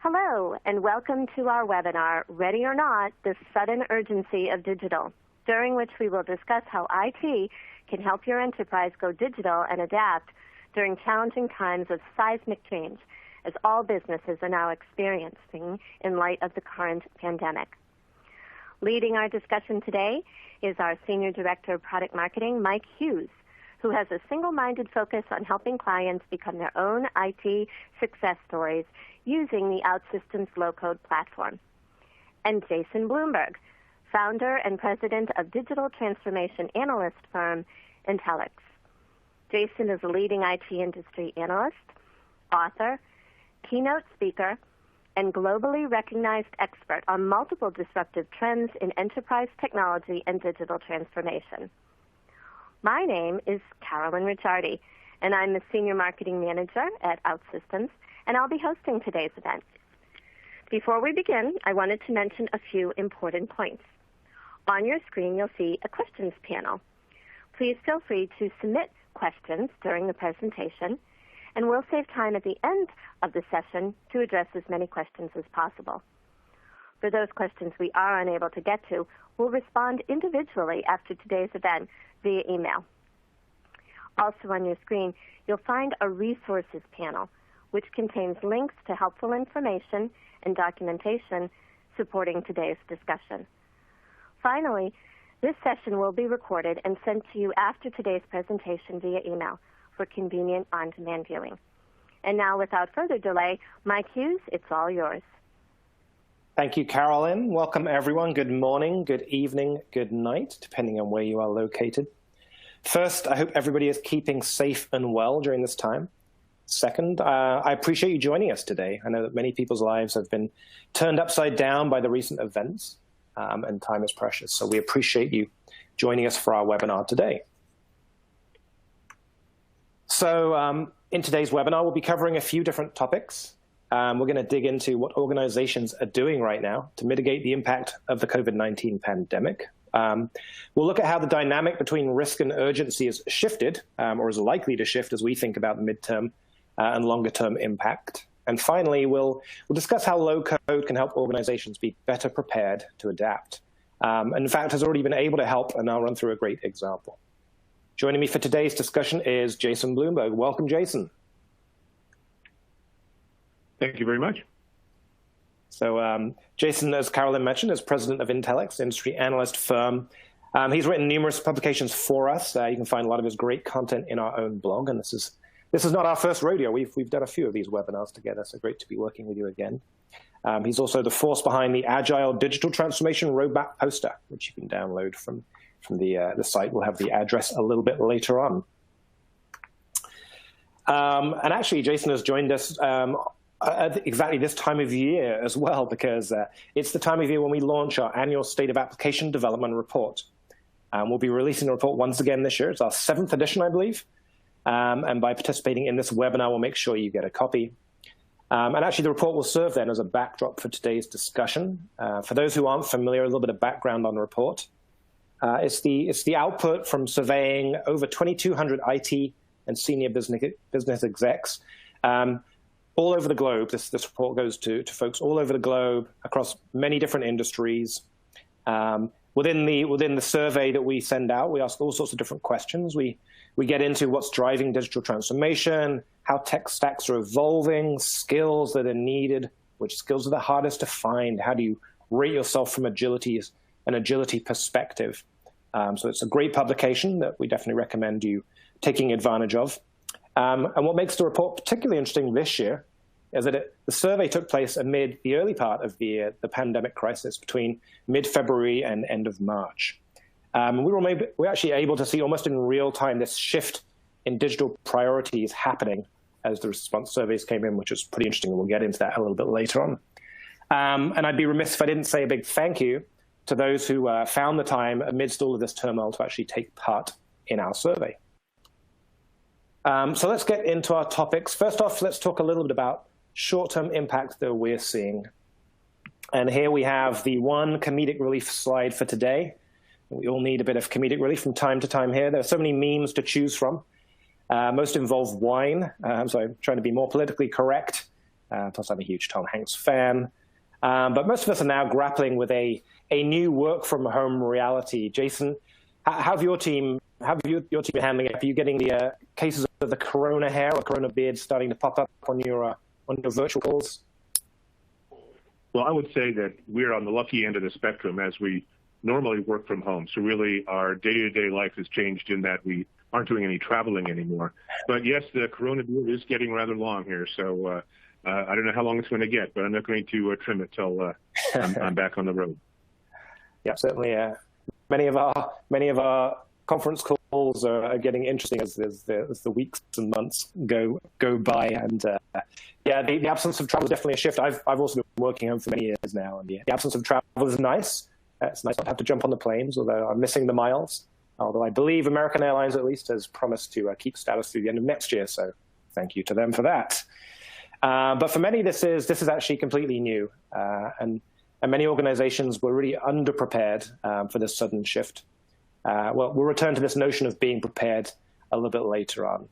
Hello, and welcome to our webinar, Ready or Not, the Sudden Urgency of Digital, during which we will discuss how IT can help your enterprise go digital and adapt during challenging times of seismic change, as all businesses are now experiencing in light of the current pandemic. Leading our discussion today is our Senior Director of Product Marketing, Mike Hughes, who has a single-minded focus on helping clients become their own IT success stories using the OutSystems low-code platform. And Jason Bloomberg, founder and president of digital transformation analyst firm Intellyx. Jason is a leading IT industry analyst, author, keynote speaker, and globally recognized expert on multiple disruptive trends in enterprise technology and digital transformation. My name is Carolyn Ricciardi, and I'm the Senior Marketing Manager at OutSystems, and I'll be hosting today's event. Before we begin, I wanted to mention a few important points. On your screen, you'll see a questions panel. Please feel free to submit questions during the presentation, and we'll save time at the end of the session to address as many questions as possible. For those questions we are unable to get to, we'll respond individually after today's event via email. Also on your screen, you'll find a resources panel, which contains links to helpful information and documentation supporting today's discussion. Finally, this session will be recorded and sent to you after today's presentation via email for convenient on-demand viewing. And now, without further delay, Mike Hughes, it's all yours. Thank you, Carolyn. Welcome, everyone. Good morning, good evening, good night, depending on where you are located. First, I hope everybody is keeping safe and well during this time. Second, I appreciate you joining us today. I know that many people's lives have been turned upside down by the recent events, and time is precious. So we appreciate you joining us for our webinar today. So in today's webinar, we'll be covering a few different topics. We're going to dig into what organizations are doing right now to mitigate the impact of the COVID-19 pandemic. We'll look at how the dynamic between risk and urgency has shifted, or is likely to shift as we think about the midterm and longer-term impact. And finally, we'll discuss how low-code can help organizations be better prepared to adapt. And in fact, has already been able to help, and I'll run through a great example. Joining me for today's discussion is Jason Bloomberg. Welcome, Jason. Thank you very much. So Jason, as Carolyn mentioned, is president of Intellyx, industry analyst firm. He's written numerous publications for us. You can find a lot of his great content in our own blog, and this is not our first rodeo. We've done a few of these webinars together, so great to be working with you again. He's also the force behind the Agile Digital Transformation Roadmap poster, which you can download from the site. We'll have the address a little bit later on. And actually, Jason has joined us at exactly this time of year as well, because it's the time of year when we launch our annual State of Application Development report. We'll be releasing the report once again this year. It's our 7th edition, I believe. And by participating in this webinar, we'll make sure you get a copy. And actually, the report will serve then as a backdrop for today's discussion. For those who aren't familiar, a little bit of background on the report. It's the output from surveying over 2,200 IT and senior business execs all over the globe. This report goes to folks all over the globe across many different industries. Within the survey that we send out, we ask all sorts of different questions. We get into what's driving digital transformation, how tech stacks are evolving, skills that are needed, which skills are the hardest to find, how do you rate yourself from an agility perspective. So it's a great publication that we definitely recommend you taking advantage of. And what makes the report particularly interesting this year is that the survey took place amid the early part of the pandemic crisis between mid-February and end of March. We were actually able to see almost in real time this shift in digital priorities happening as the response surveys came in, which was pretty interesting, and we'll get into that a little bit later on. And I'd be remiss if I didn't say a big thank you to those who found the time amidst all of this turmoil to actually take part in our survey. So let's get into our topics. First off, let's talk a little bit about short-term impact that we're seeing. And here we have the one comedic relief slide for today. We all need a bit of comedic relief from time to time here. There are so many memes to choose from. Most involve wine, so I'm trying to be more politically correct Plus, I'm a huge Tom Hanks fan. But most of us are now grappling with a new work-from-home reality. Jason, how have your team been handling it? Are you getting the cases of the corona hair or corona beard starting to pop up on your virtual calls? Well, I would say that we're on the lucky end of the spectrum as we normally work from home. So really our day-to-day life has changed in that we aren't doing any traveling anymore. But yes, the corona beard is getting rather long here. So I don't know how long it's going to get, but I'm not going to trim it till I'm back on the road. Yeah, certainly. Many of our conference calls are getting interesting as the weeks and months go by, and the absence of travel is definitely a shift. I've also been working home for many years now, and the absence of travel is nice. It's nice not to have to jump on the planes, although I'm missing the miles. Although I believe American Airlines at least has promised to keep status through the end of next year, so thank you to them for that. But for many, this is actually completely new, and many organizations were really underprepared for this sudden shift. We'll return to this notion of being prepared a little bit later on.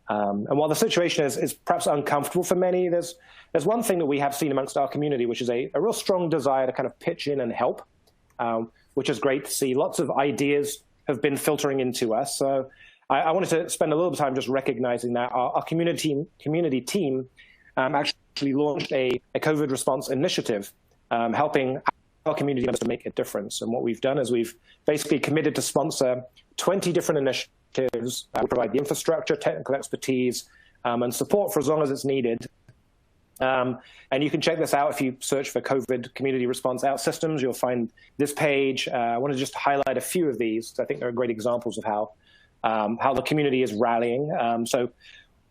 And while the situation is perhaps uncomfortable for many, there's one thing that we have seen amongst our community, which is a real strong desire to kind of pitch in and help, which is great to see. Lots of ideas have been filtering into us. So I wanted to spend a little bit of time just recognizing that our community team actually launched a COVID response initiative, helping our community members to make a difference. And what we've done is we've basically committed to sponsor 20 different initiatives. We provide the infrastructure, technical expertise, and support for as long as it's needed. And you can check this out if you search for COVID Community Response OutSystems. You'll find this page. I want to just highlight a few of these. I think they're great examples of how the community is rallying. So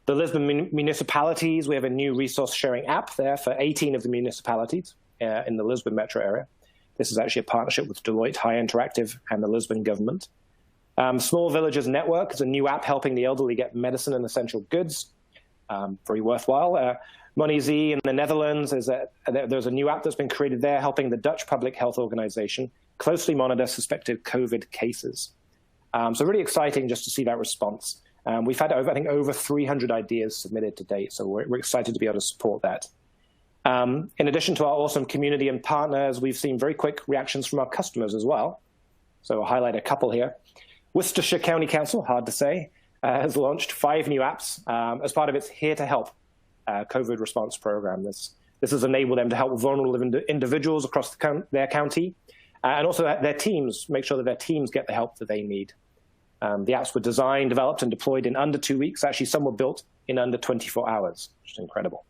the Lisbon municipalities, we have a new resource sharing app there for 18 of the municipalities in the Lisbon metro area. This is actually a partnership with Deloitte High Interactive and the Lisbon government. Small Villages Network is a new app helping the elderly get medicine and essential goods. Very worthwhile. Moniz in the Netherlands, there's a new app that's been created there helping the Dutch Public Health Organization closely monitor suspected COVID cases. So really exciting just to see that response. We've had over 300 ideas submitted to date, so we're excited to be able to support that. In addition to our awesome community and partners, we've seen very quick reactions from our customers as well. So I'll highlight a couple here. Worcestershire County Council, hard to say, has launched 5 new apps as part of its Here to Help COVID response program. This has enabled them to help vulnerable individuals across their county and also their teams, make sure that their teams get the help that they need. The apps were designed, developed, and deployed in under 2 weeks. Actually, some were built in under 24 hours, which is incredible.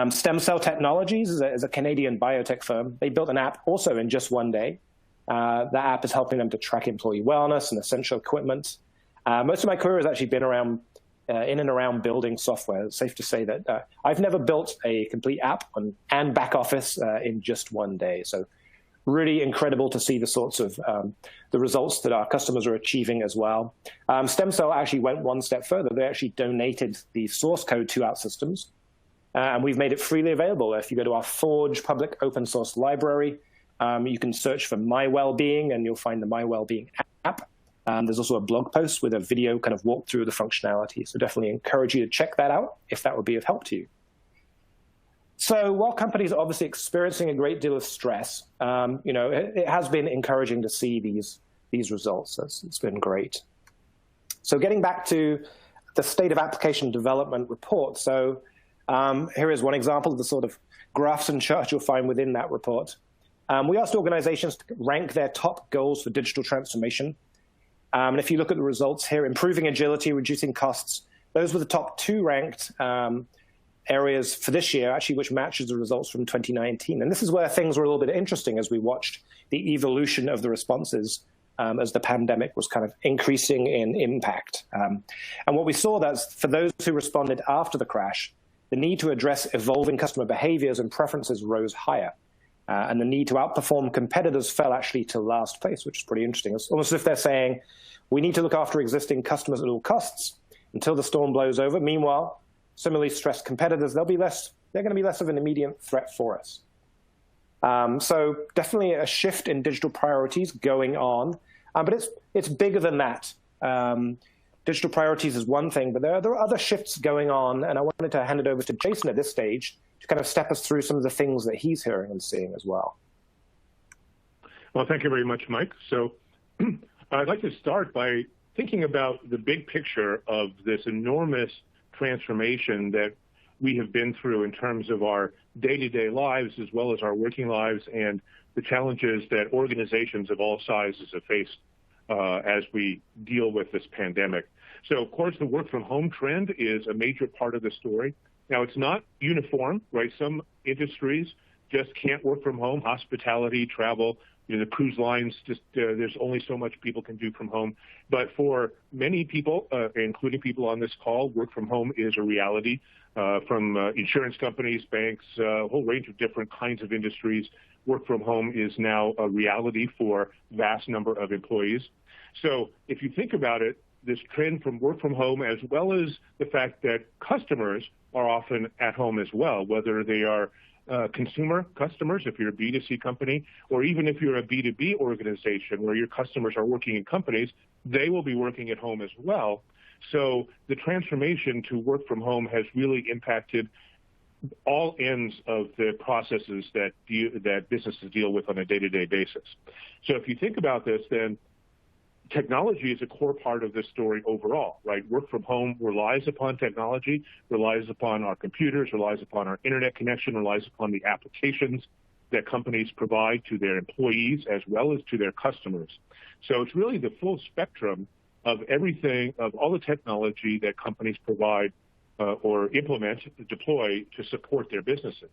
Stem Cell Technologies is a Canadian biotech firm. They built an app also in just 1 day. That app is helping them to track employee wellness and essential equipment. Most of my career has actually been around in and around building software. It's safe to say that I've never built a complete app and back office in just 1 day. So really incredible to see the sorts of the results that our customers are achieving as well. Stem Cell actually went one step further. They actually donated the source code to OutSystems, and we've made it freely available. If you go to our Forge public open source library, you can search for My Wellbeing, and you'll find the My Wellbeing app. There's also a blog post with a video kind of walkthrough of the functionality. So definitely encourage you to check that out if that would be of help to you. So while companies are obviously experiencing a great deal of stress, it has been encouraging to see these results. It's been great. So getting back to the State of Application Development report. So here is one example of the sort of graphs and charts you'll find within that report. We asked organizations to rank their top goals for digital transformation. And if you look at the results here, improving agility, reducing costs, those were the top 2 ranked areas for this year, actually, which matches the results from 2019. And this is where things were a little bit interesting as we watched the evolution of the responses as the pandemic was kind of increasing in impact. And what we saw that for those who responded after the crash, the need to address evolving customer behaviors and preferences rose higher. And the need to outperform competitors fell actually to last place, which is pretty interesting. It's almost as if they're saying, we need to look after existing customers at all costs until the storm blows over. Meanwhile, similarly stressed competitors, they're going to be less of an immediate threat for us. So definitely a shift in digital priorities going on, but it's bigger than that. digital priorities is one thing, but there are other shifts going on, and I wanted to hand it over to Jason at this stage to kind of step us through some of the things that he's hearing and seeing as well. Well, thank you very much, Mike. So I'd like to start by thinking about the big picture of this enormous transformation that we have been through in terms of our day-to-day lives as well as our working lives and the challenges that organizations of all sizes have faced as we deal with this pandemic. So, of course, the work from home trend is a major part of the story. Now, it's not uniform, right? Some industries just can't work from home, hospitality, travel, the cruise lines, just there's only so much people can do from home. But for many people, including people on this call, work from home is a reality. From insurance companies, banks, a whole range of different kinds of industries, work from home is now a reality for vast number of employees. So if you think about it, this trend from work from home, as well as the fact that customers are often at home as well, whether they are consumer customers, if you're a B2C company, or even if you're a B2B organization where your customers are working in companies, they will be working at home as well. So the transformation to work from home has really impacted all ends of the processes that businesses deal with on a day-to-day basis. So if you think about this, then technology is a core part of this story overall, right? Work from home relies upon technology, relies upon our computers, relies upon our internet connection, relies upon the applications that companies provide to their employees as well as to their customers. So it's really the full spectrum of everything, of all the technology that companies provide or implement, deploy to support their businesses.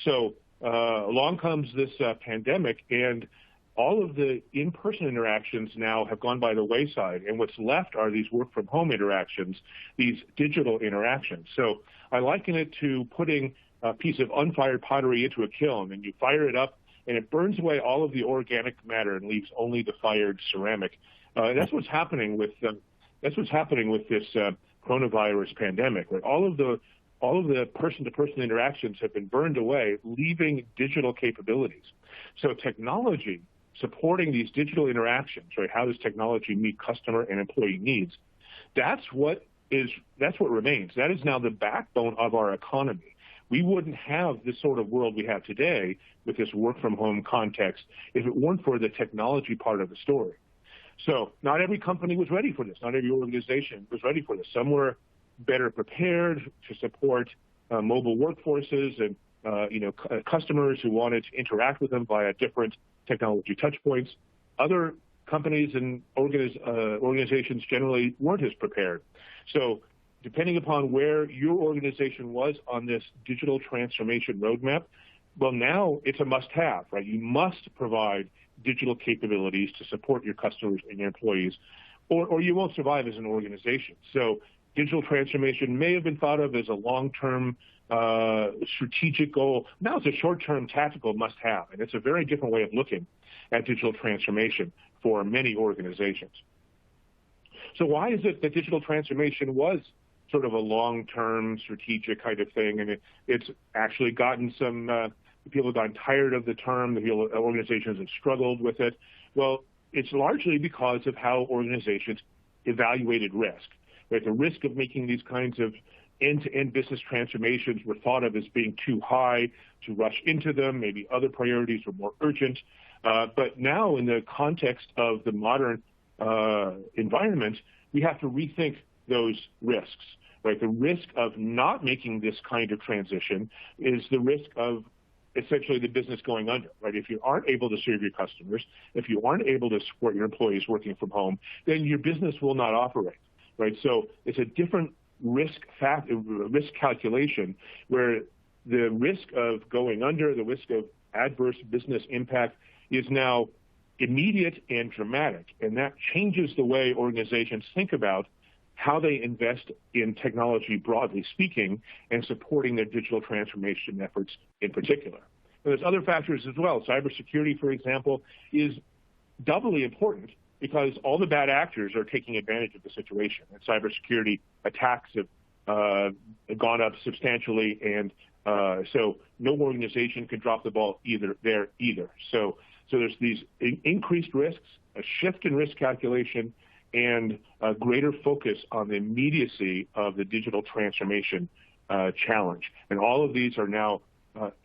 So along comes this pandemic, and all of the in-person interactions now have gone by the wayside, and what's left are these work-from-home interactions, these digital interactions. So I liken it to putting a piece of unfired pottery into a kiln, and you fire it up, and it burns away all of the organic matter and leaves only the fired ceramic. That's what's happening with this coronavirus pandemic. Right? All of the person-to-person interactions have been burned away, leaving digital capabilities. So technology supporting these digital interactions, right? How does technology meet customer and employee needs? That's what remains. That is now the backbone of our economy. We wouldn't have this sort of world we have today with this work from home context if it weren't for the technology part of the story. So not every company was ready for this. Not every organization was ready for this. Some were better prepared to support mobile workforces and customers who wanted to interact with them via different technology touch points. Other companies and organizations generally weren't as prepared. So depending upon where your organization was on this digital transformation roadmap, well, now it's a must-have, right? You must provide digital capabilities to support your customers and your employees, or you won't survive as an organization. So digital transformation may have been thought of as a long-term strategic goal. Now it's a short-term tactical must-have, and it's a very different way of looking at digital transformation for many organizations. So why is it that digital transformation was sort of a long-term strategic kind of thing, and it's actually gotten some people have gotten tired of the term, the organizations have struggled with it? Well, it's largely because of how organizations evaluated risk. Right? The risk of making these kinds of end-to-end business transformations were thought of as being too high to rush into them. Maybe other priorities were more urgent. But now in the context of the modern environment, we have to rethink those risks. Right? The risk of not making this kind of transition is the risk of essentially the business going under, right? If you aren't able to serve your customers, if you aren't able to support your employees working from home, then your business will not operate, right? So it's a different risk calculation where the risk of going under, the risk of adverse business impact is now immediate and dramatic, and that changes the way organizations think about how they invest in technology, broadly speaking, and supporting their digital transformation efforts in particular. And there's other factors as well. Cybersecurity, for example, is doubly important because all the bad actors are taking advantage of the situation. And cybersecurity attacks have gone up substantially, and so no organization can drop the ball either. So there's these increased risks, a shift in risk calculation, and a greater focus on the immediacy of the digital transformation challenge. And all of these are now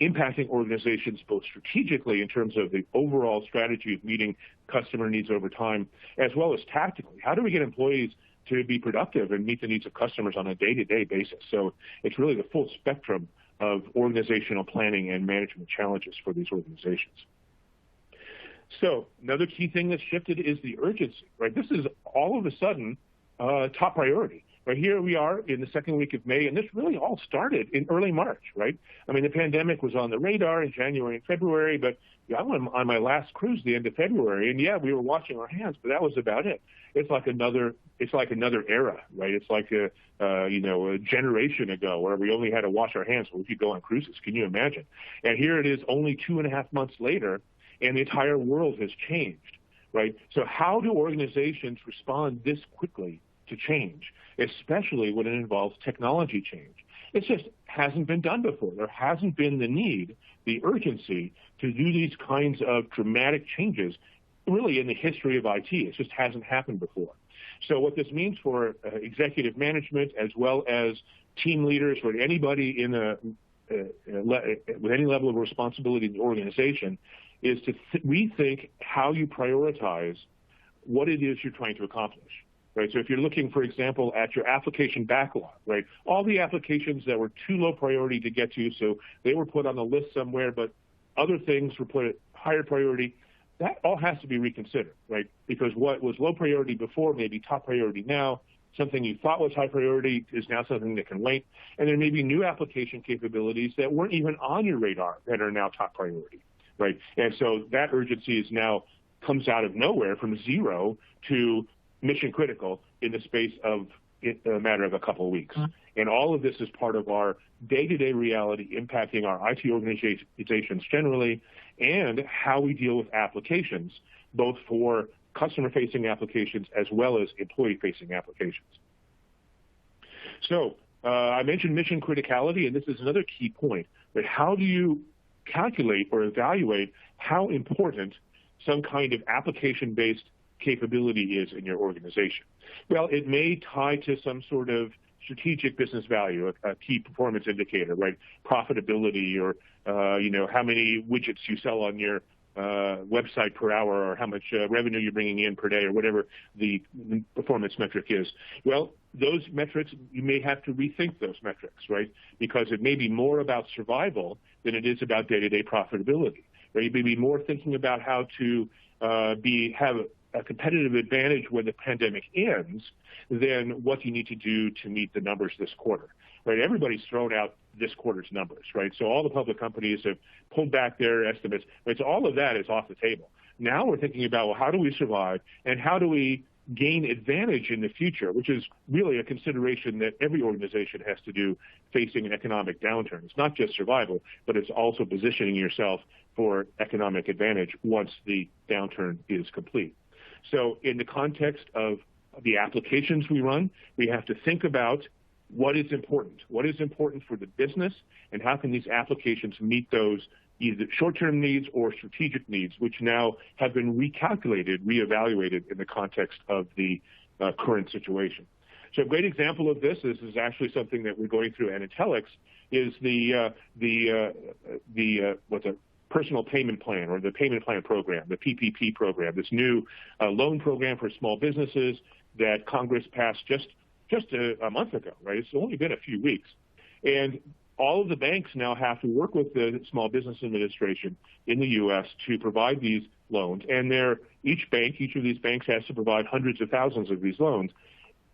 impacting organizations both strategically in terms of the overall strategy of meeting customer needs over time, as well as tactically. How do we get employees to be productive and meet the needs of customers on a day-to-day basis? So it's really the full spectrum of organizational planning and management challenges for these organizations. So another key thing that's shifted is the urgency, right? This is all of a sudden top priority. Right, here we are in the second week of May, and this really all started in early March, right? I mean, the pandemic was on the radar in January and February, but I went on my last cruise the end of February, and yeah, we were washing our hands, but that was about it. It's like another era, right? It's like a generation ago where we only had to wash our hands when we could go on cruises. Can you imagine? And here it is, only 2.5 months later, and the entire world has changed, right? So how do organizations respond this quickly to change, especially when it involves technology change? It just hasn't been done before. There hasn't been the need, the urgency to do these kinds of dramatic changes really in the history of IT. It just hasn't happened before. So what this means for executive management as well as team leaders or anybody in with any level of responsibility in the organization is to rethink how you prioritize what it is you're trying to accomplish. Right, so if you're looking, for example, at your application backlog, right, all the applications that were too low priority to get to, so they were put on the list somewhere, but other things were put at higher priority, that all has to be reconsidered, right? Because what was low priority before may be top priority now. Something you thought was high priority is now something that can wait. And there may be new application capabilities that weren't even on your radar that are now top priority, right? And so that urgency is now comes out of nowhere from zero to mission critical in the space of a matter of a couple of weeks. And all of this is part of our day-to-day reality impacting our IT organizations generally and how we deal with applications, both for customer-facing applications as well as employee-facing applications. So I mentioned mission criticality, and this is another key point, but how do you calculate or evaluate how important some kind of application-based capability is in your organization? Well, it may tie to some sort of strategic business value, a key performance indicator, right? Profitability, or how many widgets you sell on your website per hour, or how much revenue you're bringing in per day, or whatever the performance metric is. Well, those metrics, you may have to rethink those metrics, right? Because it may be more about survival than it is about day-to-day profitability. Right? You may be more thinking about how to have a competitive advantage when the pandemic ends than what you need to do to meet the numbers this quarter, right? Everybody's thrown out this quarter's numbers, right? So all the public companies have pulled back their estimates, right? So all of that is off the table. Now we're thinking about, well, how do we survive and how do we gain advantage in the future, which is really a consideration that every organization has to do facing an economic downturn. It's not just survival, but it's also positioning yourself for economic advantage once the downturn is complete. So in the context of the applications we run, we have to think about what is important. What is important for the business, and how can these applications meet those either short-term needs or strategic needs, which now have been recalculated, reevaluated in the context of the current situation. So a great example of this is actually something that we're going through at Intellyx, is the personal payment plan, or the payment plan program, the PPP program, this new loan program for small businesses that Congress passed just a month ago, right? It's only been a few weeks. And all of the banks now have to work with the Small Business Administration in the U.S. to provide these loans. And each of these banks has to provide hundreds of thousands of these loans.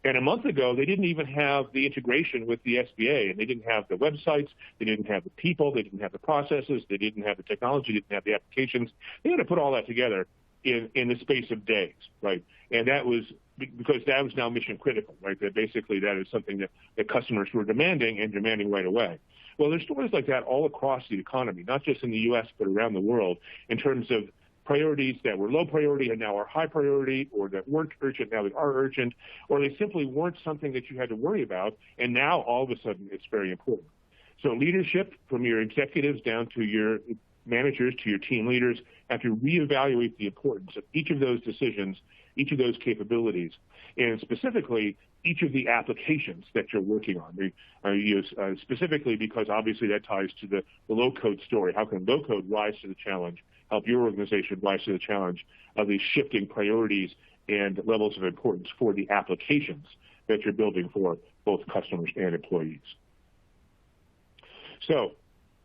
And a month ago, they didn't even have the integration with the SBA, and they didn't have the websites, they didn't have the people, they didn't have the processes, they didn't have the technology, they didn't have the applications. They had to put all that together in the space of days, right? And that was because that was now mission critical, right? That basically that is something that customers were demanding right away. Well, there's stories like that all across the economy, not just in the U.S., but around the world, in terms of priorities that were low priority and now are high priority, or that weren't urgent, now they are urgent, or they simply weren't something that you had to worry about, and now all of a sudden it's very important. So leadership, from your executives down to your managers to your team leaders, have to reevaluate the importance of each of those decisions each of those capabilities, and specifically each of the applications that you're working on. Specifically because obviously that ties to the low-code story. How can low-code rise to the challenge, help your organization rise to the challenge of these shifting priorities and levels of importance for the applications that you're building for both customers and employees. So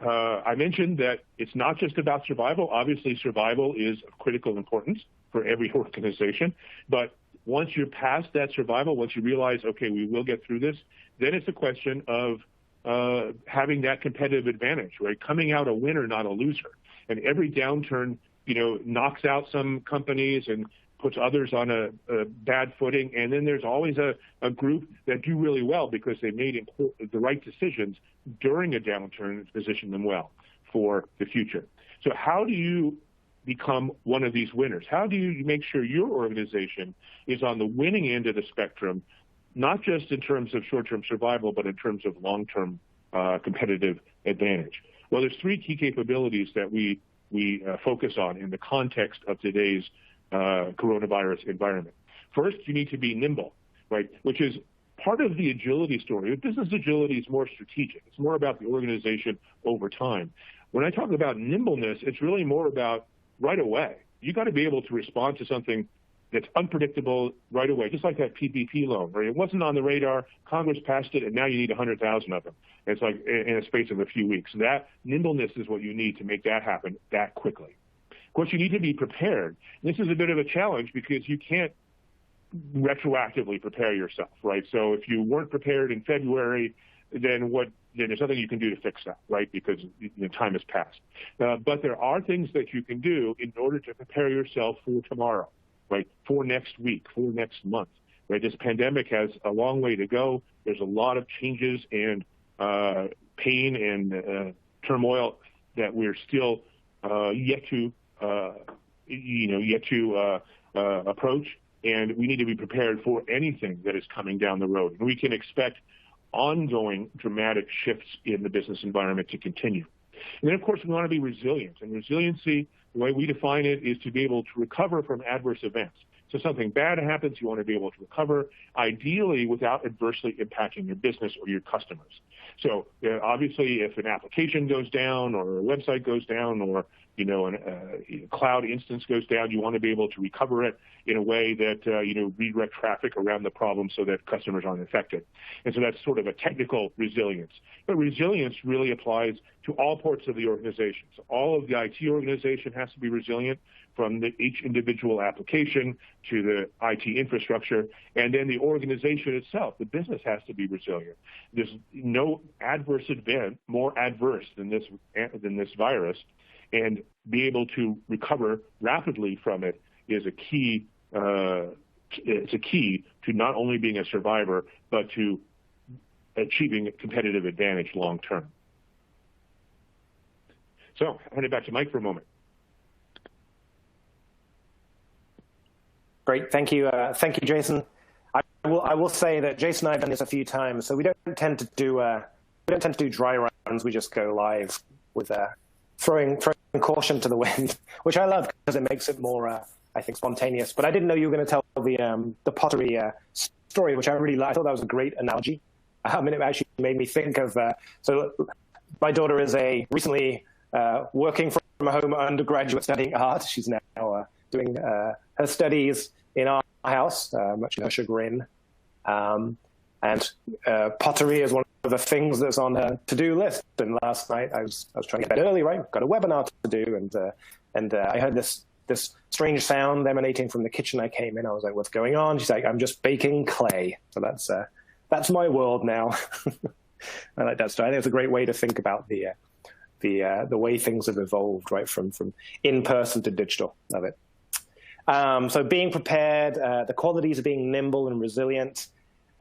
I mentioned that it's not just about survival. Obviously, survival is of critical importance for every organization. But once you're past that survival, once you realize, okay, we will get through this, then it's a question of having that competitive advantage, right? Coming out a winner, not a loser. And every downturn, knocks out some companies and puts others on a bad footing. And then there's always a group that do really well because they made the right decisions during a downturn to position them well for the future. So how do you become one of these winners? How do you make sure your organization is on the winning end of the spectrum, not just in terms of short-term survival, but in terms of long-term competitive advantage? Well, there's three key capabilities that we focus on in the context of today's coronavirus environment. First, you need to be nimble, right? Which is part of the agility story. Business agility is more strategic. It's more about the organization over time. When I talk about nimbleness, it's really more about right away. You got to be able to respond to something that's unpredictable right away, just like that PPP loan, right? It wasn't on the radar. Congress passed it, and now you need 100,000 of them. It's like in a space of a few weeks. That nimbleness is what you need to make that happen that quickly. Of course, you need to be prepared. This is a bit of a challenge because you can't retroactively prepare yourself, right? So if you weren't prepared in February, then there's nothing you can do to fix that, right? Because time has passed. But there are things that you can do in order to prepare yourself for tomorrow, right? For next week, for next month, right? This pandemic has a long way to go. There's a lot of changes and pain and turmoil that we're still yet to approach, and we need to be prepared for anything that is coming down the road. And we can expect ongoing dramatic shifts in the business environment to continue. And then, of course, we want to be resilient. And resiliency, the way we define it, is to be able to recover from adverse events. So something bad happens, you want to be able to recover, ideally without adversely impacting your business or your customers. So obviously, if an application goes down or a website goes down or a cloud instance goes down, you want to be able to recover it in a way that redirect traffic around the problem so that customers aren't affected. And so that's sort of a technical resilience. But resilience really applies to all parts of the organization. So all of the IT organization has to be resilient, from each individual application to the IT infrastructure, and then the organization itself, the business, has to be resilient. There's no adverse event more adverse than this virus, and be able to recover rapidly from it is a key. It's a key to not only being a survivor, but to achieving a competitive advantage long term. So I'll hand it back to Mike for a moment. Great, thank you, Jason. I will say that Jason and I have done this a few times, so we don't tend to do dry runs. We just go live with throwing caution to the wind, which I love because it makes it more, I think, spontaneous. But I didn't know you were going to tell the pottery story, which I really liked. I thought that was a great analogy. And it actually made me think of. So my daughter is recently working from home undergraduate studying art. She's now doing her studies in our house, much to her chagrin. And pottery is one of the things that's on her to-do list. And last night I was trying to get bed early, right? Got a webinar to do, and I heard this strange sound emanating from the kitchen. I came in. I was like, "What's going on?" She's like, "I'm just baking clay." So that's my world now. I like that story. I think it's a great way to think about the way things have evolved, right, from in-person to digital. Love it. So being prepared, the qualities of being nimble and resilient.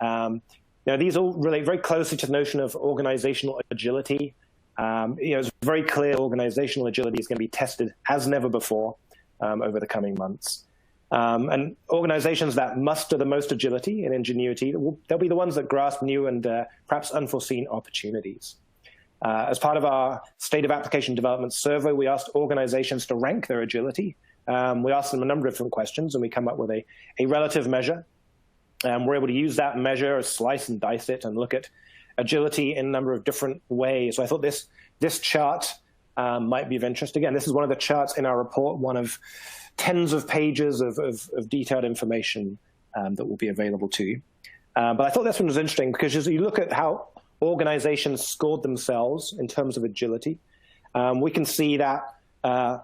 These all relate very closely to the notion of organizational agility. It's very clear organizational agility is going to be tested as never before over the coming months. And organizations that muster the most agility and ingenuity, they'll be the ones that grasp new and perhaps unforeseen opportunities. As part of our State of Application Development survey, we asked organizations to rank their agility We ask them a number of different questions, and we come up with a relative measure. We're able to use that measure, slice and dice it, and look at agility in a number of different ways. So I thought this chart might be of interest. Again, this is one of the charts in our report, one of tens of pages of detailed information that will be available to you. But I thought this one was interesting because as you look at how organizations scored themselves in terms of agility, we can see that some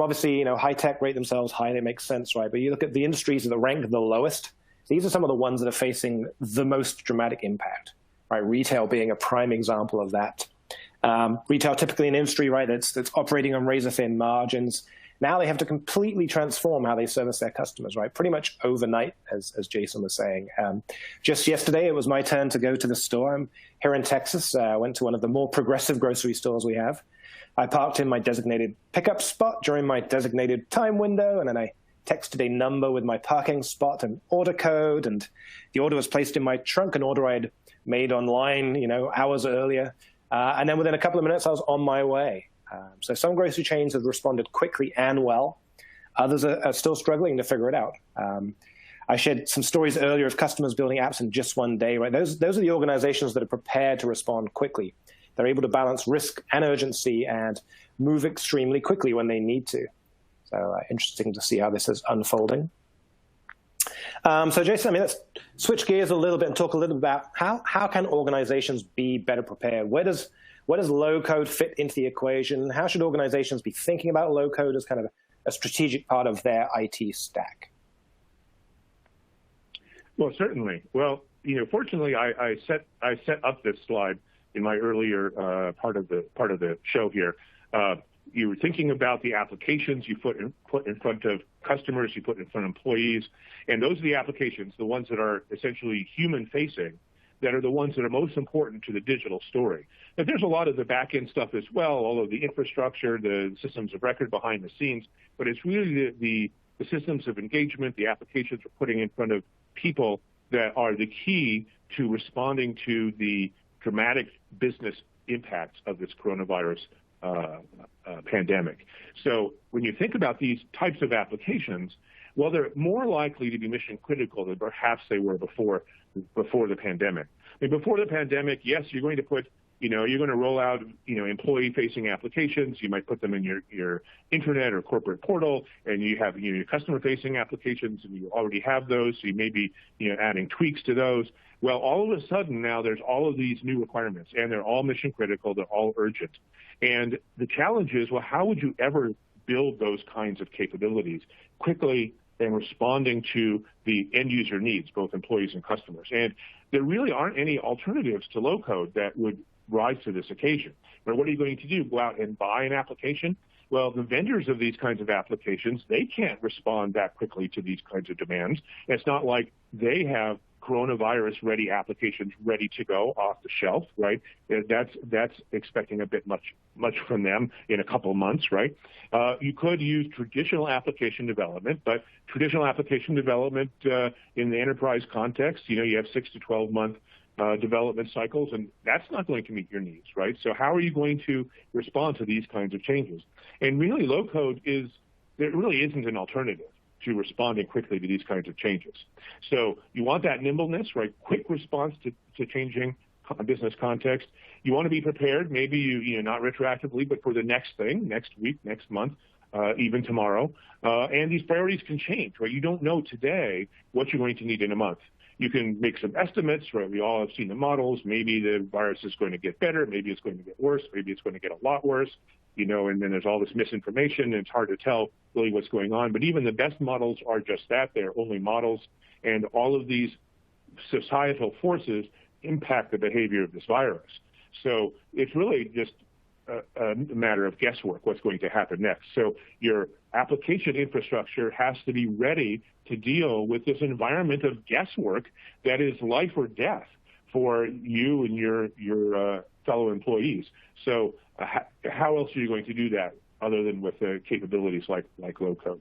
obviously high tech rate themselves high. They make sense, right? But you look at the industries that rank the lowest. These are some of the ones that are facing the most dramatic impact, right? Retail being a prime example of that. Retail, typically an industry, right, that's operating on razor-thin margins. Now they have to completely transform how they service their customers, right? Pretty much overnight, as Jason was saying. Just yesterday, it was my turn to go to the store. I'm here in Texas. I went to one of the more progressive grocery stores we have. I parked in my designated pickup spot during my designated time window, and then I texted a number with my parking spot and order code, and the order was placed in my trunk, an order I'd made online, hours earlier. And then within a couple of minutes, I was on my way. So some grocery chains have responded quickly and well. Others are still struggling to figure it out. I shared some stories earlier of customers building apps in just one day, right? Those are the organizations that are prepared to respond quickly. They're able to balance risk and urgency and move extremely quickly when they need to. So interesting to see how this is unfolding. So Jason, let's switch gears a little bit and talk a little bit about how can organizations be better prepared? Where does low code fit into the equation? How should organizations be thinking about low code as kind of a strategic part of their IT stack? Well, certainly. Well, fortunately, I set up this slide in my earlier part of the show here. You were thinking about the applications you put in front of customers, you put in front of employees, and those are the applications, the ones that are essentially human-facing, that are the ones that are most important to the digital story. But there's a lot of the back-end stuff as well, all of the infrastructure, the systems of record behind the scenes, but it's really the systems of engagement, the applications we're putting in front of people that are the key to responding to the dramatic business impacts of this coronavirus pandemic. So when you think about these types of applications, well, they're more likely to be mission critical than perhaps they were before the pandemic. Before the pandemic, yes, you're going to put, you're going to roll out, employee-facing applications. You might put them in your internet or corporate portal, and you have your customer-facing applications, and you already have those. So you may be, adding tweaks to those. Well, all of a sudden now there's all of these new requirements, and they're all mission critical. They're all urgent. And the challenge is, well, how would you ever build those kinds of capabilities quickly and responding to the end user needs, both employees and customers? And there really aren't any alternatives to low code that would rise to this occasion. But what are you going to do? Go out and buy an application? Well, the vendors of these kinds of applications, they can't respond that quickly to these kinds of demands. It's not like they have coronavirus-ready applications ready to go off the shelf, right? That's expecting a bit much from them in a couple of months, right? You could use traditional application development, but traditional application development in the enterprise context, you have 6 to 12 month development cycles, and that's not going to meet your needs, right? So how are you going to respond to these kinds of changes? And really, low code there really isn't an alternative to responding quickly to these kinds of changes. So you want that nimbleness, right? Quick response to changing business context. You want to be prepared, maybe you not retroactively, but for the next thing, next week, next month, even tomorrow. And these priorities can change, right? You don't know today what you're going to need in a month. You can make some estimates, right? We all have seen the models. Maybe the virus is going to get better. Maybe it's going to get worse. Maybe it's going to get a lot worse, and then there's all this misinformation, and it's hard to tell really what's going on. But even the best models are just that. They're only models, and all of these societal forces impact the behavior of this virus. So it's really just a matter of guesswork what's going to happen next. So your application infrastructure has to be ready to deal with this environment of guesswork that is life or death for you and your fellow employees. So how else are you going to do that other than with capabilities like low code?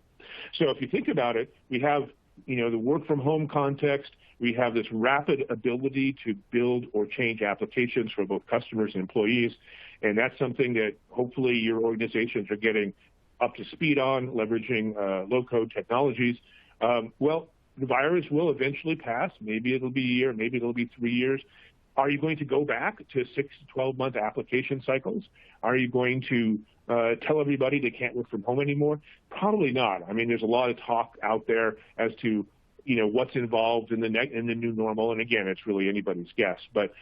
So if you think about it, we have the work from home context. We have this rapid ability to build or change applications for both customers and employees. And that's something that hopefully your organizations are getting up to speed on, leveraging low-code technologies. Well, the virus will eventually pass. Maybe it'll be a year, maybe it'll be 3 years. Are you going to go back to 6 to 12-month application cycles? Are you going to tell everybody they can't work from home anymore? Probably not. I mean, there's a lot of talk out there as to what's involved in the new normal, and again, it's really anybody's guess. But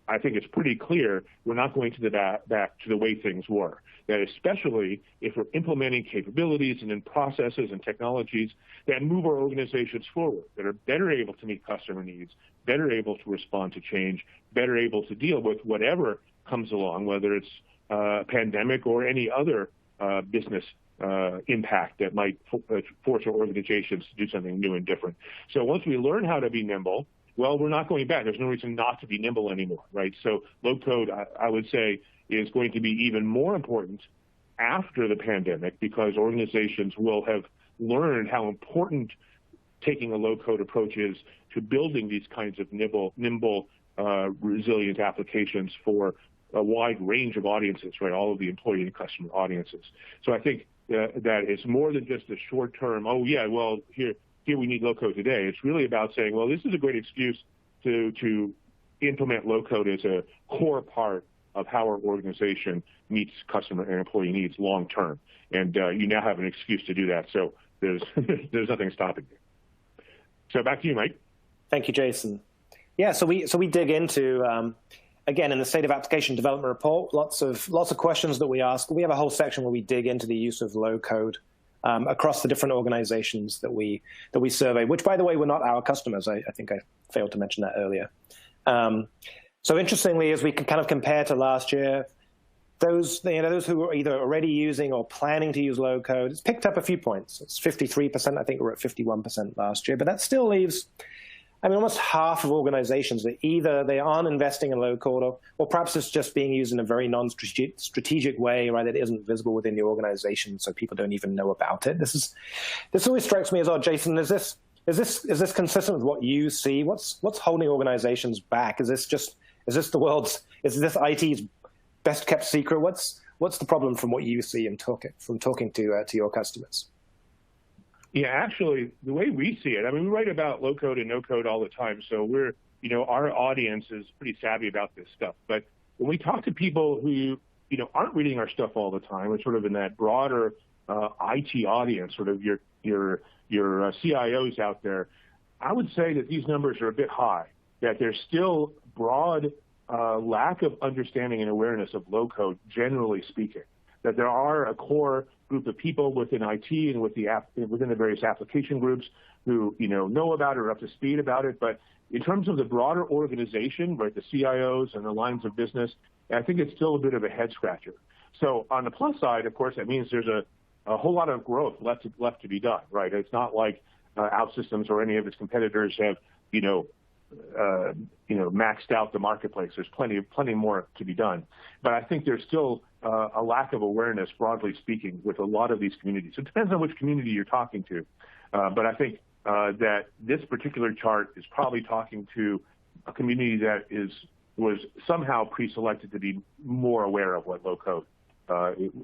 I think it's pretty clear we're not going to back to the way things were. That especially if we're implementing capabilities and then processes and technologies that move our organizations forward, that are better able to meet customer needs, better able to respond to change, better able to deal with whatever comes along, whether it's a pandemic or any other business impact that might force our organizations to do something new and different. So once we learn how to be nimble, well, we're not going back. There's no reason not to be nimble anymore, right? So low code, I would say, is going to be even more important after the pandemic, because organizations will have learned how important taking a low code approach is to building these kinds of nimble, resilient applications for a wide range of audiences, right? All of the employee and customer audiences. So I think that it's more than just a short-term, oh yeah, well, here we need low-code today. It's really about saying, well, this is a great excuse to implement low-code as a core part of how our organization meets customer and employee needs long-term. And you now have an excuse to do that. So there's nothing stopping you. So back to you, Mike. Thank you, Jason. Yeah, so we dig into again, in the State of Application Development Report, lots of questions that we ask. We have a whole section where we dig into the use of low code across the different organizations that we survey, which, by the way, were not our customers. I think I failed to mention that earlier. So interestingly, as we can kind of compare to last year, those who were either already using or planning to use low code, it's picked up a few points. It's 53%. I think we're at 51% last year, but that still leaves, I mean, almost half of organizations that either they aren't investing in low code or perhaps it's just being used in a very non-strategic way, right? It isn't visible within the organization, so people don't even know about it. This always strikes me as odd, Jason. Is this consistent with what you see? What's holding organizations back? Is this IT's best kept secret? What's the problem from what you see and from talking to your customers? Yeah, actually, the way we see it, I mean, we write about low code and no code all the time, so our audience is pretty savvy about this stuff. But when we talk to people who, aren't reading our stuff all the time, it's sort of in that broader IT audience, sort of your CIOs out there, I would say that these numbers are a bit high, that there's still broad lack of understanding and awareness of low code, generally speaking. That there are a core group of people within IT and within the various application groups who know about it or are up to speed about it. But in terms of the broader organization, right, the CIOs and the lines of business, I think it's still a bit of a head scratcher. So on the plus side, of course, that means there's a whole lot of growth left to be done, right? It's not like OutSystems or any of its competitors have maxed out the marketplace. There's plenty more to be done. But I think there's still a lack of awareness, broadly speaking, with a lot of these communities. It depends on which community you're talking to. But I think that this particular chart is probably talking to a community that was somehow pre-selected to be more aware of what low code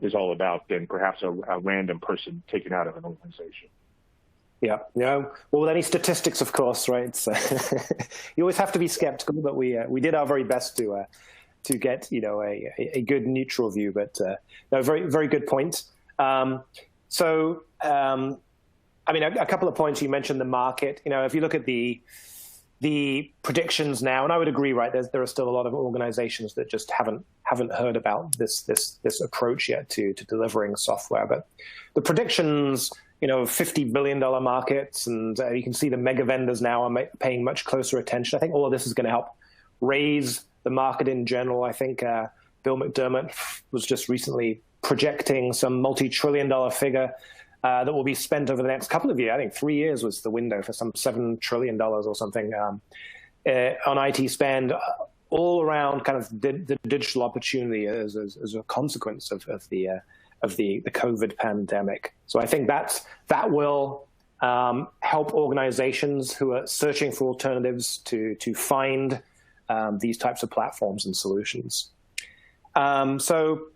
is all about than perhaps a random person taken out of an organization. Yeah. Well, with any statistics, of course, right? So you always have to be skeptical, but we did our very best to get a good neutral view. But no, very very good point. So I mean, a couple of points. You mentioned the market. If you look at the predictions now, and I would agree, right? There are still a lot of organizations that just haven't heard about this approach yet to delivering software. But the predictions, $50 billion markets, and you can see the mega vendors now are paying much closer attention. I think all of this is going to help raise the market in general. I think Bill McDermott was just recently projecting some multi-trillion-dollar figure that will be spent over the next couple of years. I think 3 years was the window for some $7 trillion or something on IT spend, all around kind of the digital opportunity as a consequence of the COVID pandemic. So I think that will help organizations who are searching for alternatives to find these types of platforms and solutions. So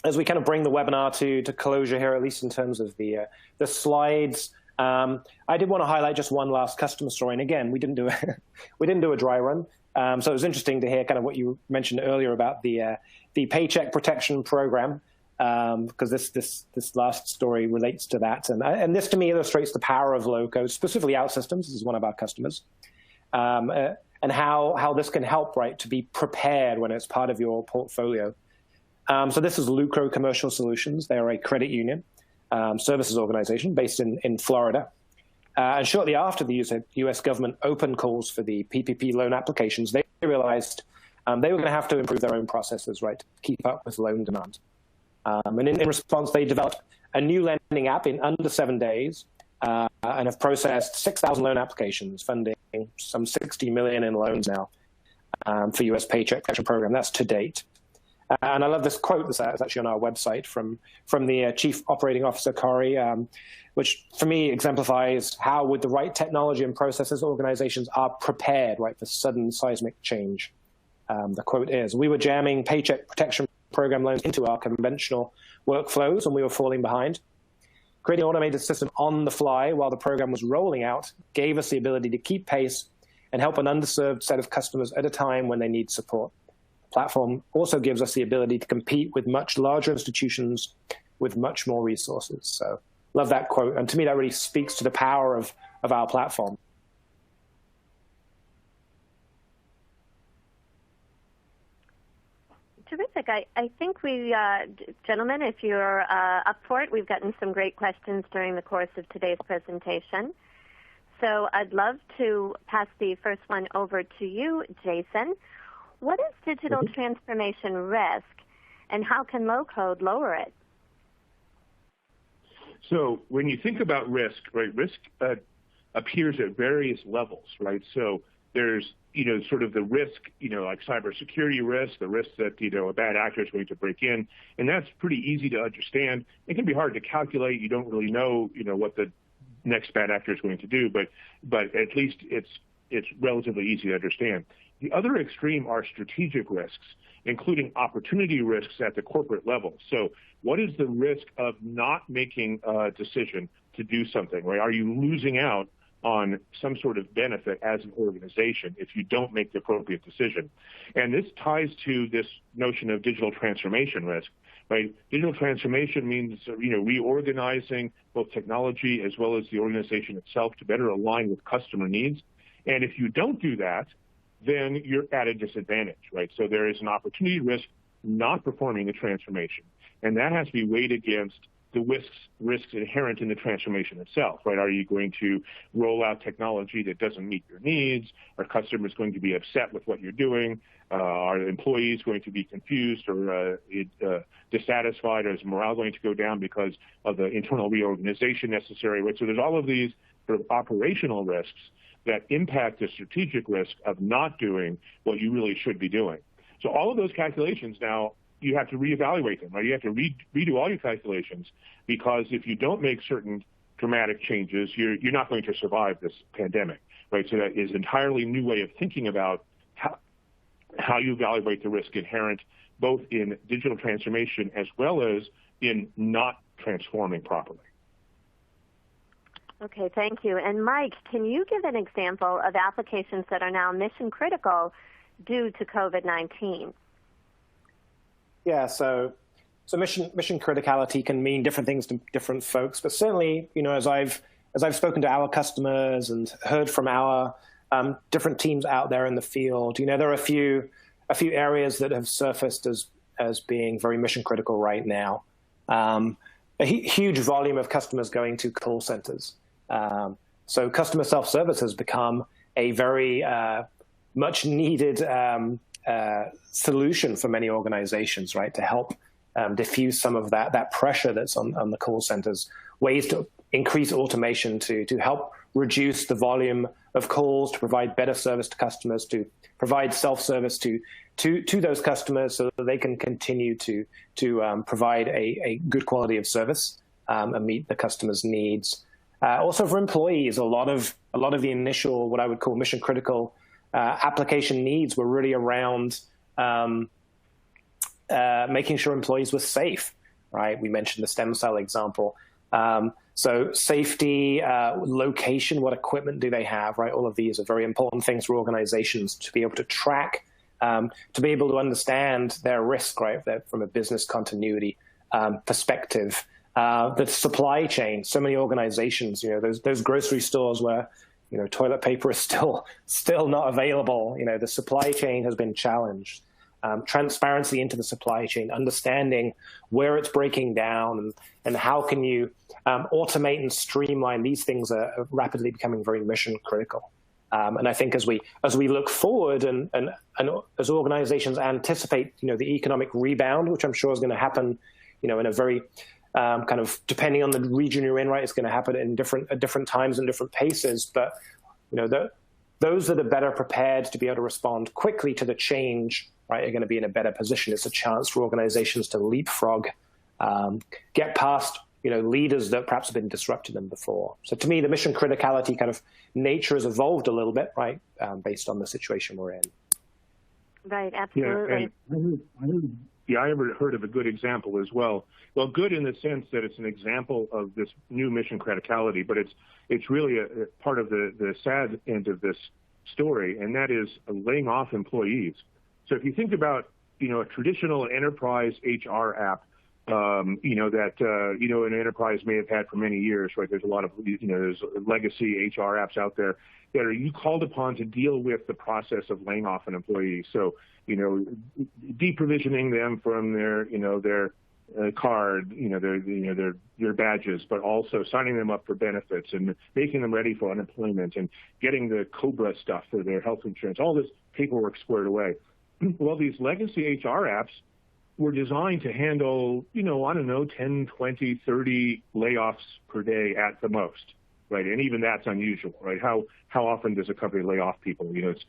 as we kind of bring the webinar to closure here, at least in terms of the slides, I did want to highlight just one last customer story. And again, we didn't do a dry run. So it was interesting to hear kind of what you mentioned earlier about the Paycheck Protection Program, because this last story relates to that. And this to me illustrates the power of low-code, specifically OutSystems. This is one of our customers. And how this can help, right, to be prepared when it's part of your portfolio. So this is Lucro Commercial Solutions. They are a credit union services organization based in Florida. And shortly after the U.S. government opened calls for the PPP loan applications, they realized they were going to have to improve their own processes, right, to keep up with loan demand. And in response, they developed a new lending app in under 7 days and have processed 6,000 loan applications, funding some $60 million in loans now for U.S. Paycheck Protection Program. That's to date. And I love this quote that's actually on our website from the Chief Operating Officer, Corey, which for me exemplifies how with the right technology and processes, organizations are prepared, right, for sudden seismic change. The quote is, "We were jamming Paycheck Protection Program loans into our conventional workflows and we were falling behind. Creating an automated system on the fly while the program was rolling out gave us the ability to keep pace and help an underserved set of customers at a time when they need support. The platform also gives us the ability to compete with much larger institutions with much more resources." So love that quote. And to me, that really speaks to the power of our platform. Terrific. I think we, gentlemen, if you're up for it, we've gotten some great questions during the course of today's presentation. So I'd love to pass the first one over to you, Jason. What is digital transformation risk, and how can low-code lower it? So when you think about risk, right, risk appears at various levels, right? So there's, sort of the risk, like cybersecurity risk, the risk that, a bad actor is going to break in. And that's pretty easy to understand. It can be hard to calculate. You don't really know, what the next bad actor is going to do, but at least it's relatively easy to understand. The other extreme are strategic risks, including opportunity risks at the corporate level. So what is the risk of not making a decision to do something, right? Are you losing out on some sort of benefit as an organization if you don't make the appropriate decision? And this ties to this notion of digital transformation risk, right? Digital transformation means, reorganizing both technology as well as the organization itself to better align with customer needs. And if you don't do that, then you're at a disadvantage, right? So there is an opportunity risk not performing the transformation. And that has to be weighed against the risks inherent in the transformation itself, right? Are you going to roll out technology that doesn't meet your needs? Are customers going to be upset with what you're doing? Are employees going to be confused or dissatisfied? Or is morale going to go down because of the internal reorganization necessary, right? So there's all of these sort of operational risks that impact the strategic risk of not doing what you really should be doing. So all of those calculations now, you have to reevaluate them, right? You have to redo all your calculations, because if you don't make certain dramatic changes, you're not going to survive this pandemic, right? So that is an entirely new way of thinking about how you evaluate the risk inherent both in digital transformation as well as in not transforming properly. Okay, thank you. And Mike, can you give an example of applications that are now mission critical due to COVID-19? Yeah, so mission criticality can mean different things to different folks, but certainly, as I've spoken to our customers and heard from our different teams out there in the field, there are a few areas that have surfaced as being very mission critical right now. A huge volume of customers going to call centers. So customer self-service has become a very much needed solution for many organizations, right, to help diffuse some of that pressure that's on the call centers, ways to increase automation to help reduce the volume of calls, to provide better service to customers, to provide self-service to those customers so that they can continue to provide a good quality of service and meet the customer's needs. Also for employees, a lot of the initial, what I would call mission critical application needs were really around making sure employees were safe, right? We mentioned the stem cell example. So safety, location, what equipment do they have, right? All of these are very important things for organizations to be able to track, to be able to understand their risk, right, from a business continuity perspective. The supply chain, so many organizations, those grocery stores where, toilet paper is still not available. The supply chain has been challenged. Transparency into the supply chain, understanding where it's breaking down, and how can you automate and streamline. These things are rapidly becoming very mission critical. And I think as we look forward and as organizations anticipate, the economic rebound, which I'm sure is going to happen, in a very kind of, depending on the region you're in, right, it's going to happen at different times and different paces. But those that are better prepared to be able to respond quickly to the change, right, are going to be in a better position. It's a chance for organizations to leapfrog, get past, leaders that perhaps have been disrupted them before. So to me, the mission criticality kind of nature has evolved a little bit, right, based on the situation we're in. Right, absolutely. Yeah, I ever heard of a good example as well. Well, good in the sense that it's an example of this new mission criticality, but it's really a part of the sad end of this story, and that is laying off employees. So if you think about, a traditional enterprise HR app, that an enterprise may have had for many years, right? There's a lot of, there's legacy HR apps out there that are you called upon to deal with the process of laying off an employee. So, deprovisioning them from their card, their badges, but also signing them up for benefits and making them ready for unemployment and getting the COBRA stuff for their health insurance, all this paperwork squared away. Well, these legacy HR apps were designed to handle, 10, 20, 30 layoffs per day at the most, right? And even that's unusual, right? How often does a company lay off people? It's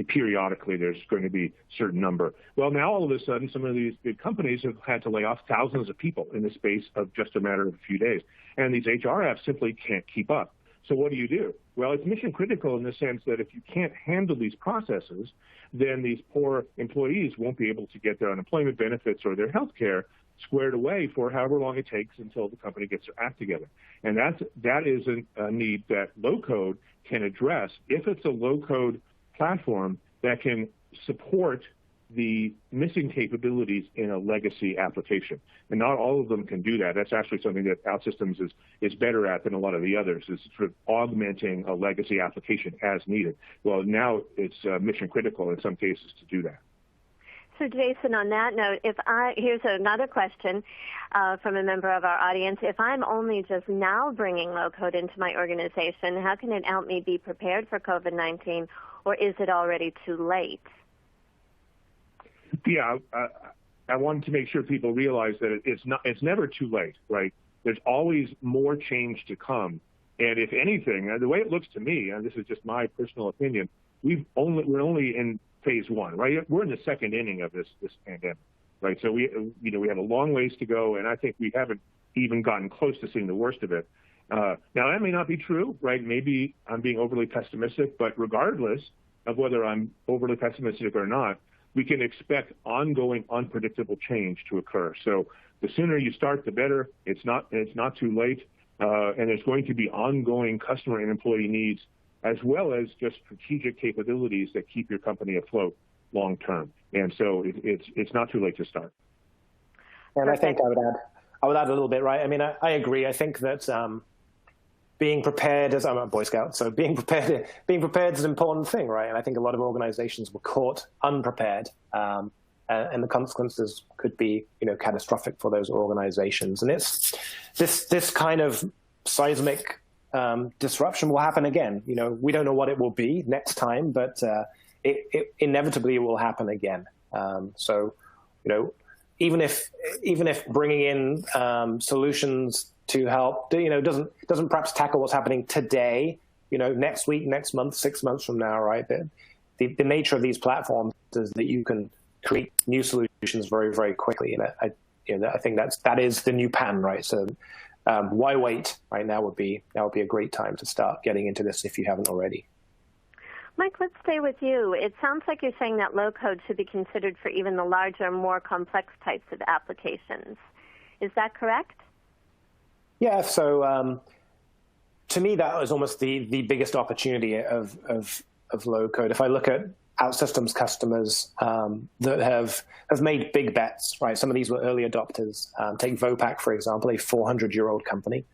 periodically there's going to be a certain number. Well, now all of a sudden, some of these big companies have had to lay off thousands of people in the space of just a matter of a few days. And these HR apps simply can't keep up. So what do? Well, it's mission critical in the sense that if you can't handle these processes, then these poor employees won't be able to get their unemployment benefits or their health care squared away for however long it takes until the company gets their act together. And that is a need that low-code can address if it's a low-code platform that can support the missing capabilities in a legacy application. And not all of them can do that. That's actually something that OutSystems is better at than a lot of the others, is sort of augmenting a legacy application as needed. Well, now it's mission critical in some cases to do that. So, Jason, on that note, here's another question from a member of our audience. If I'm only just now bringing low-code into my organization, how can it help me be prepared for COVID-19, or is it already too late? Yeah, I wanted to make sure people realize that it's never too late, right? There's always more change to come. And if anything, the way it looks to me, and this is just my personal opinion, we're only in phase one, right? We're in the second inning of this pandemic, right? So we have a long ways to go, and I think we haven't even gotten close to seeing the worst of it. Now, that may not be true, right? Maybe I'm being overly pessimistic, but regardless of whether I'm overly pessimistic or not, we can expect ongoing unpredictable change to occur. So the sooner you start, the better. It's not too late, and there's going to be ongoing customer and employee needs, as well as just strategic capabilities that keep your company afloat long term. And so it's not too late to start. And I think I would add a little bit, right? I mean, I agree. I think that being prepared, as I'm a Boy Scout, so being prepared is an important thing, right? And I think a lot of organizations were caught unprepared, and the consequences could be, catastrophic for those organizations. And it's this kind of seismic disruption will happen again. We don't know what it will be next time, but it inevitably will happen again. So, even if bringing in solutions to help, doesn't perhaps tackle what's happening today, next week, next month, 6 months from now, right? The nature of these platforms is that you can create new solutions very, very quickly, and I think that is the new pattern, right? So why wait? Right now would be a great time to start getting into this if you haven't already. Mike, let's stay with you. It sounds like you're saying that low-code should be considered for even the larger, more complex types of applications. Is that correct? Yeah, so to me, that was almost the biggest opportunity of low-code. If I look at OutSystems customers that have made big bets, right? Some of these were early adopters. Take Vopak, for example, a 400-year-old company.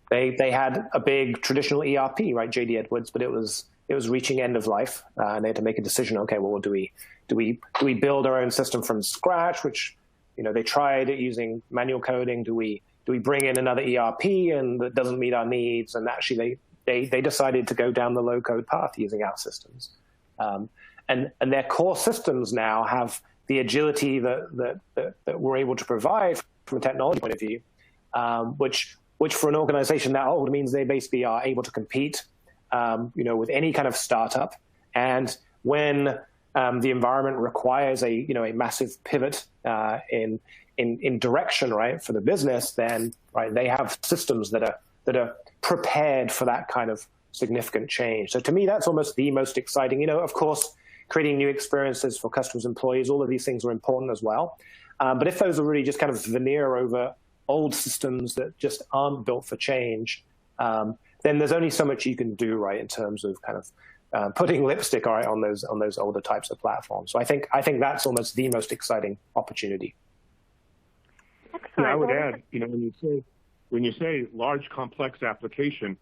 They had a big traditional ERP, right, JD Edwards, but it was reaching end of life, and they had to make a decision. Okay, well, do we build our own system from scratch? Which, they tried it using manual coding. Do we bring in another ERP and that doesn't meet our needs? And actually, they decided to go down the low-code path using OutSystems. And their core systems now have the agility that we're able to provide from a technology point of view, which for an organization that old means they basically are able to compete, with any kind of startup. And when the environment requires a massive pivot in direction, right, for the business, then right they have systems that are prepared for that kind of significant change. So to me, that's almost the most exciting. Of course, creating new experiences for customers, employees, all of these things are important as well. But if those are really just kind of veneer over old systems that just aren't built for change, then there's only so much you can do, right, in terms of kind of putting lipstick, right, on those older types of platforms. So I think that's almost the most exciting opportunity. Excellent. Yeah, I would add, when you say large complex application,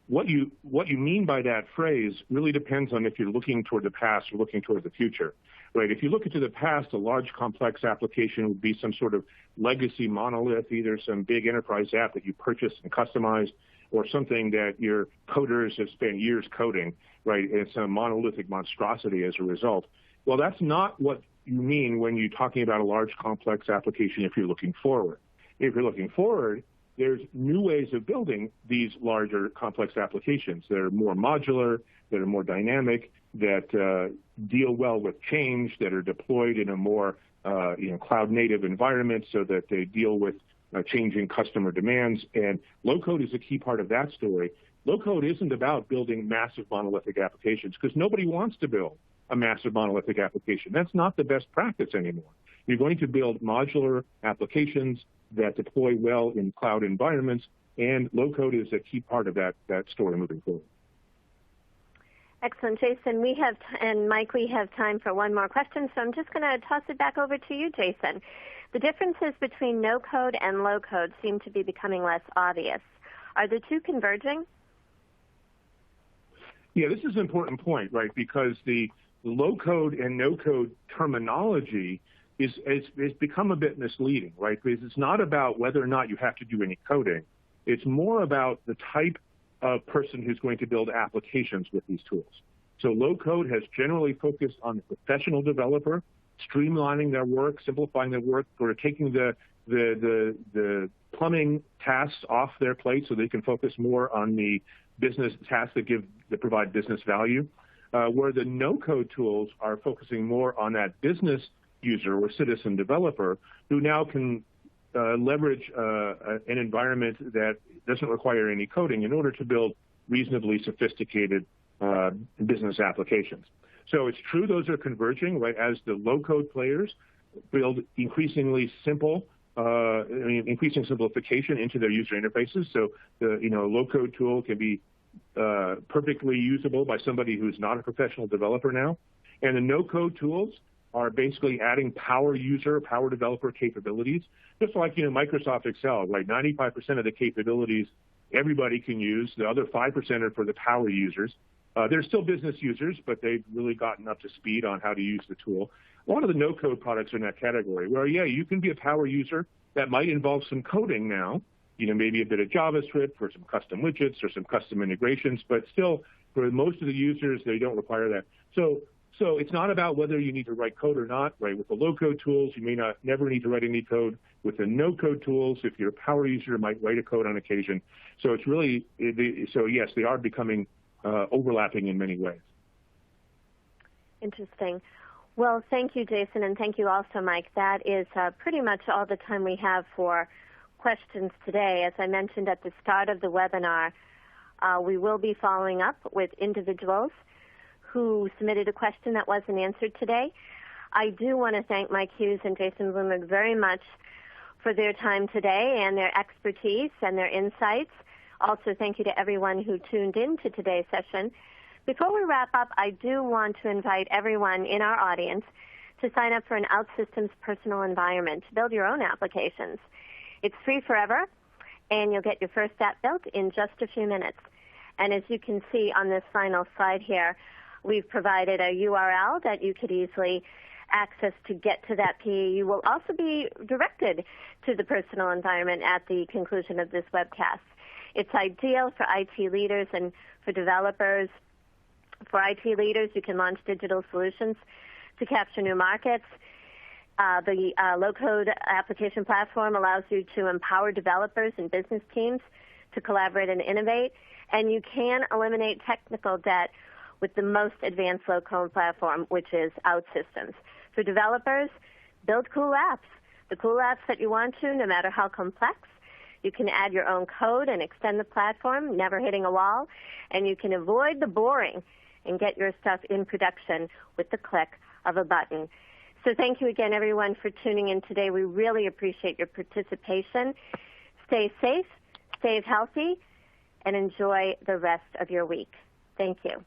what you mean by that phrase really depends on if you're looking toward the past or looking toward the future, right? If you look into the past, a large complex application would be some sort of legacy monolith, either some big enterprise app that you purchased and customized, or something that your coders have spent years coding, right? It's a monolithic monstrosity as a result. Well, that's not what you mean when you're talking about a large complex application if you're looking forward. If you're looking forward, there's new ways of building these larger complex applications that are more modular, that are more dynamic, that deal well with change, that are deployed in a more cloud-native environment so that they deal with changing customer demands. And low-code is a key part of that story. Low-code isn't about building massive monolithic applications because nobody wants to build a massive monolithic application. That's not the best practice anymore. You're going to build modular applications that deploy well in cloud environments, and low-code is a key part of that story moving forward. Excellent, Jason. And Mike, we have time for one more question, so I'm just going to toss it back over to you, Jason. The differences between no-code and low-code seem to be becoming less obvious. Are the two converging? Yeah, this is an important point, right? Because the low-code and no-code terminology is become a bit misleading, right? Because it's not about whether or not you have to do any coding. It's more about the type of person who's going to build applications with these tools. So low-code has generally focused on the professional developer, streamlining their work, simplifying their work, or taking the plumbing tasks off their plate so they can focus more on the business tasks that provide business value. Where the no-code tools are focusing more on that business user or citizen developer who now can leverage an environment that doesn't require any coding in order to build reasonably sophisticated business applications. So it's true those are converging, right? As the low-code players build increasingly simple, increasing simplification into their user interfaces. So the low-code tool can be perfectly usable by somebody who's not a professional developer now. And the no-code tools are basically adding power developer capabilities, just like Microsoft Excel, right? 95% of the capabilities everybody can use. The other 5% are for the power users. They're still business users, but they've really gotten up to speed on how to use the tool. A lot of the no-code products are in that category where, yeah, you can be a power user. That might involve some coding now, maybe a bit of JavaScript for some custom widgets or some custom integrations, but still, for most of the users, they don't require that. So it's not about whether you need to write code or not, right? With the low-code tools, you may never need to write any code. With the no-code tools, if you're a power user, you might write a code on occasion. So it's really, so yes, they are becoming overlapping in many ways. Interesting. Well, thank you, Jason, and thank you also, Mike. That is pretty much all the time we have for questions today. As I mentioned at the start of the webinar, We will be following up with individuals who submitted a question that wasn't answered today. I do want to thank Mike Hughes and Jason Bloomberg very much for their time today and their expertise and their insights. Also, thank you to everyone who tuned in to today's session. Before we wrap up, I do want to invite everyone in our audience to sign up for an OutSystems personal environment to build your own applications. It's free forever, and you'll get your first app built in just a few minutes. And as you can see on this final slide here, we've provided a URL that you could easily access to get to that PE. You will also be directed to the personal environment at the conclusion of this webcast. It's ideal for IT leaders and for developers. For IT leaders, you can launch digital solutions to capture new markets. The low-code application platform allows you to empower developers and business teams to collaborate and innovate, and you can eliminate technical debt with the most advanced low-code platform, which is OutSystems. For developers, build cool apps, the cool apps that you want to, no matter how complex. You can add your own code and extend the platform, never hitting a wall, and you can avoid the boring and get your stuff in production with the click of a button. So thank you again, everyone, for tuning in today. We really appreciate your participation. Stay safe, stay healthy, and enjoy the rest of your week. Thank you.